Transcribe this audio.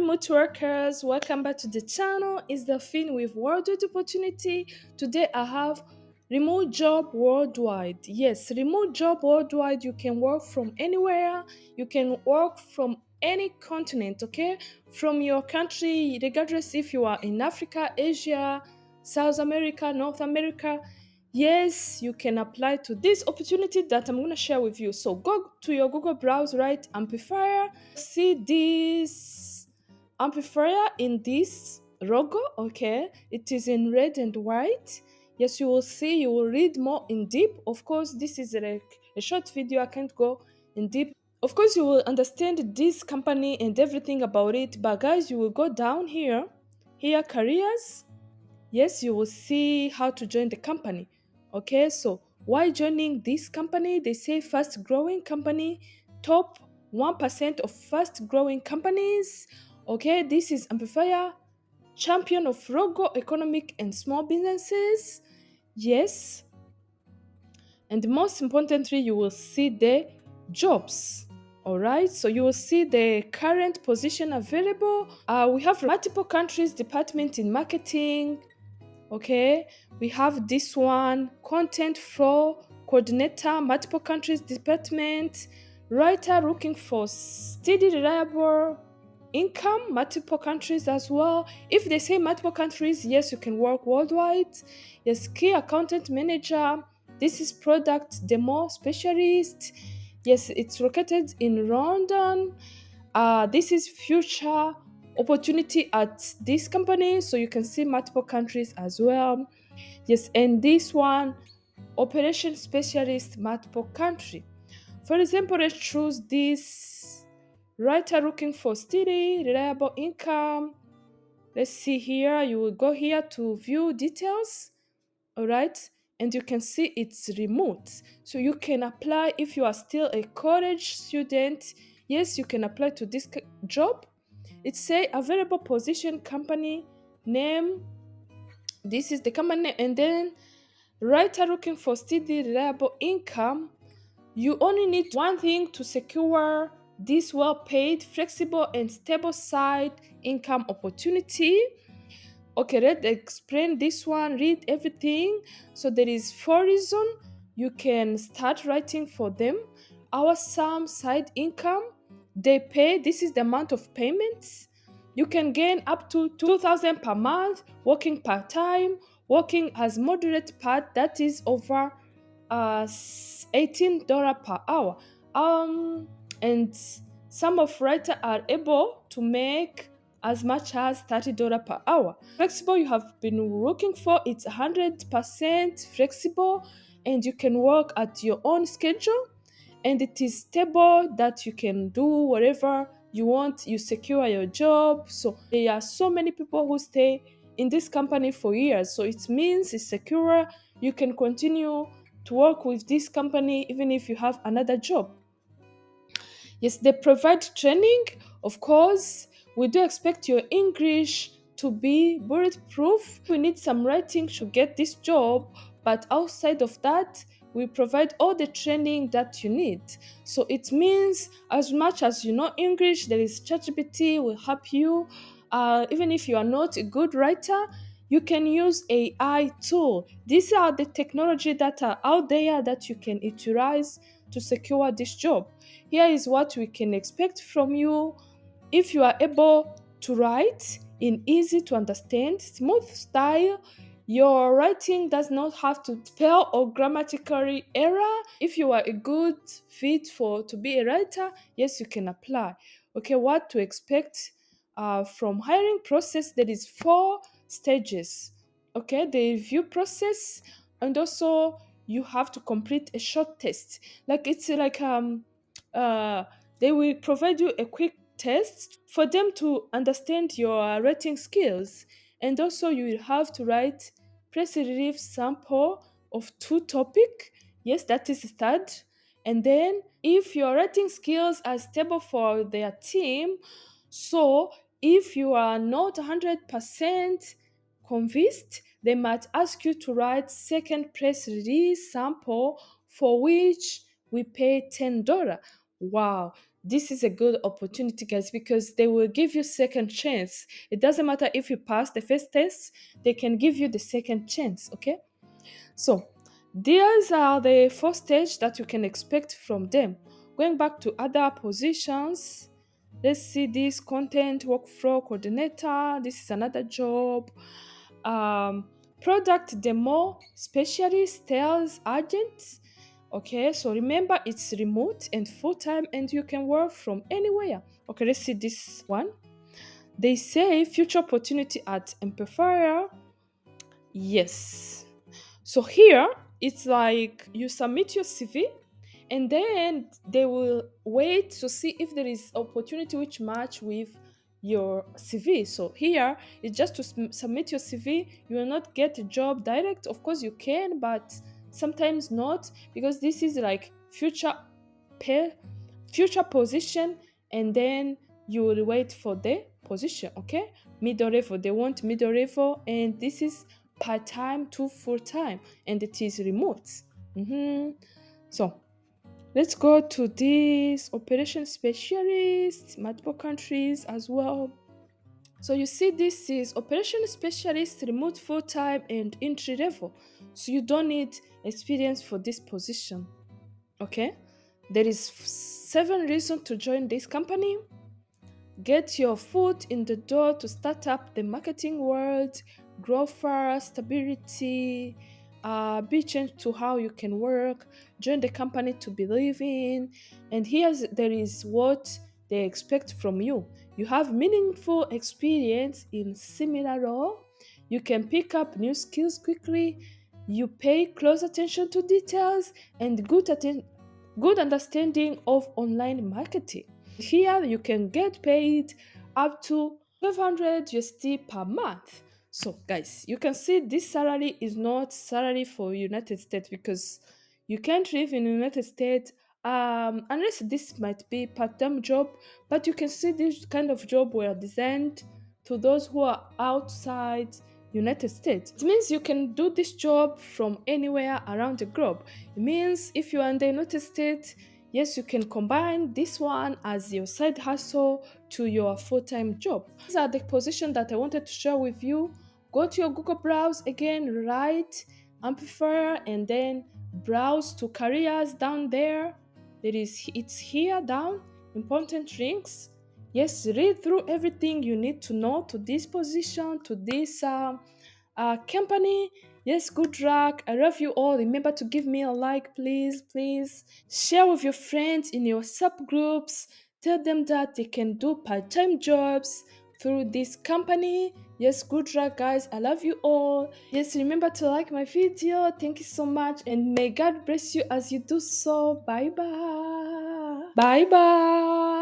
remote workers, welcome back to the channel. It's the Fin with Worldwide Opportunity. Today I have remote job worldwide. Yes, remote job worldwide. You can work from anywhere, you can work from any continent, okay? From your country, regardless if you are in Africa, Asia, South America, North America. Yes, you can apply to this opportunity that I'm going to share with you. So go to your Google browser, write Amplifier, see this Amplifier in this logo, okay? It is in red and white. Yes, you will see, you will read more in deep. Of course, this is like a short video, I can't go in deep. Of course, you will understand this company and everything about it, but guys, you will go down here, careers. Yes, you will see how to join the company. Okay, so why joining this company? They say fast growing company, top 1% of fast growing companies. Okay, this is Amplifier, champion of Rogo economic and small businesses. Yes, and most importantly, you will see the jobs. All right, so you will see the current position available. We have multiple countries department in marketing. Okay, we have this one, content flow coordinator, multiple countries department, writer looking for steady reliable income, multiple countries as well. If they say multiple countries, yes, you can work worldwide. Yes, key accountant manager, this is product demo specialist. Yes, it's located in London. This is future opportunity at this company, so you can see multiple countries as well. Yes, and this one, operation specialist, multiple country. For example, let's choose this writer looking for steady reliable income. Let's see here, you will go here to view details. All right, and you can see it's remote, so you can apply if you are still a college student. Yes, you can apply to this job. It say available position, company name, this is the company, and then writer looking for steady reliable income. You only need one thing to secure this well-paid, flexible and stable side income opportunity. Okay, let's explain this one, read everything. So there is 4 reasons you can start writing for them. Our sum side income, they pay, this is the amount of payments. You can gain up to 2,000 per month, working part-time, working as moderate part, that is over $18 per hour. And some of writers are able to make as much as $30 per hour. Flexible, you have been looking for, it's 100% flexible and you can work at your own schedule, and it is stable that you can do whatever you want, you secure your job. So there are so many people who stay in this company for years, so it means it's secure. You can continue to work with this company even if you have another job. Yes, they provide training. Of course, we do expect your English to be bulletproof. We need some writing to get this job, but outside of that, we provide all the training that you need. So it means as much as you know English, there is ChatGPT will help you. Even if you are not a good writer, you can use AI tool. These are the technology that are out there that you can utilize to secure this job. Here is what we can expect from you. If you are able to write in easy to understand, smooth style, your writing does not have to spell or grammatically error. If you are a good fit for to be a writer, yes, you can apply. Okay, what to expect from hiring process? There is 4 stages. Okay, the review process, and also you have to complete a short test. Like it's like uh they will provide you a quick test for them to understand your writing skills, and also you will have to write press release sample of 2 topic. Yes, that is third. And then if your writing skills are stable for their team, so if you are not 100% convinced, they might ask you to write second press release sample, for which we pay $10. Wow, this is a good opportunity, guys, because they will give you second chance. It doesn't matter if you pass the first test, they can give you the second chance. Okay, so these are the first stage that you can expect from them. Going back to other positions, let's see this content workflow coordinator. This is another job. Product demo specialist, sales agent. Okay, so remember it's remote and full-time and you can work from anywhere. Okay, let's see this one. They say future opportunity at Amplifier. Yes. So here it's like you submit your CV and then they will wait to see if there is opportunity which match with your CV. So here it's just to submit your CV. You will not get a job direct. Of course you can, but sometimes not, because this is like pay, future position, and then you will wait for the position. Okay, middle level, they want middle level, and this is part-time to full-time, and it is remote. So let's go to this operation specialist, multiple countries as well. So you see, this is operation specialist, remote, full-time, and entry level. So you don't need experience for this position. Okay, there is 7 reasons to join this company. Get your foot in the door to start up the marketing world, grow fast, stability, be changed to how you can work, join the company to believe in, and there is what they expect from you. You have meaningful experience in similar role, you can pick up new skills quickly, you pay close attention to details, and good understanding of online marketing. Here you can get paid up to 500 USD per month. So guys, you can see this salary is not salary for United States, because you can't live in United States unless this might be part-time job, but you can see this kind of job were designed to those who are outside United States. It means you can do this job from anywhere around the globe. It means if you are in the United States, yes, you can combine this one as your side hustle to your full-time job. These are the positions that I wanted to share with you. Go to your Google browse again, write Amplifier, and then browse to careers down there. It's here down, important links. Yes, read through everything you need to know to this position, to this company. Yes, good luck. I love you all. Remember to give me a like, please, please. Share with your friends in your subgroups. Tell them that they can do part-time jobs through this company. Yes, good luck, guys. I love you all. Yes, remember to like my video. Thank you so much, and may God bless you as you do so. Bye bye. Bye bye.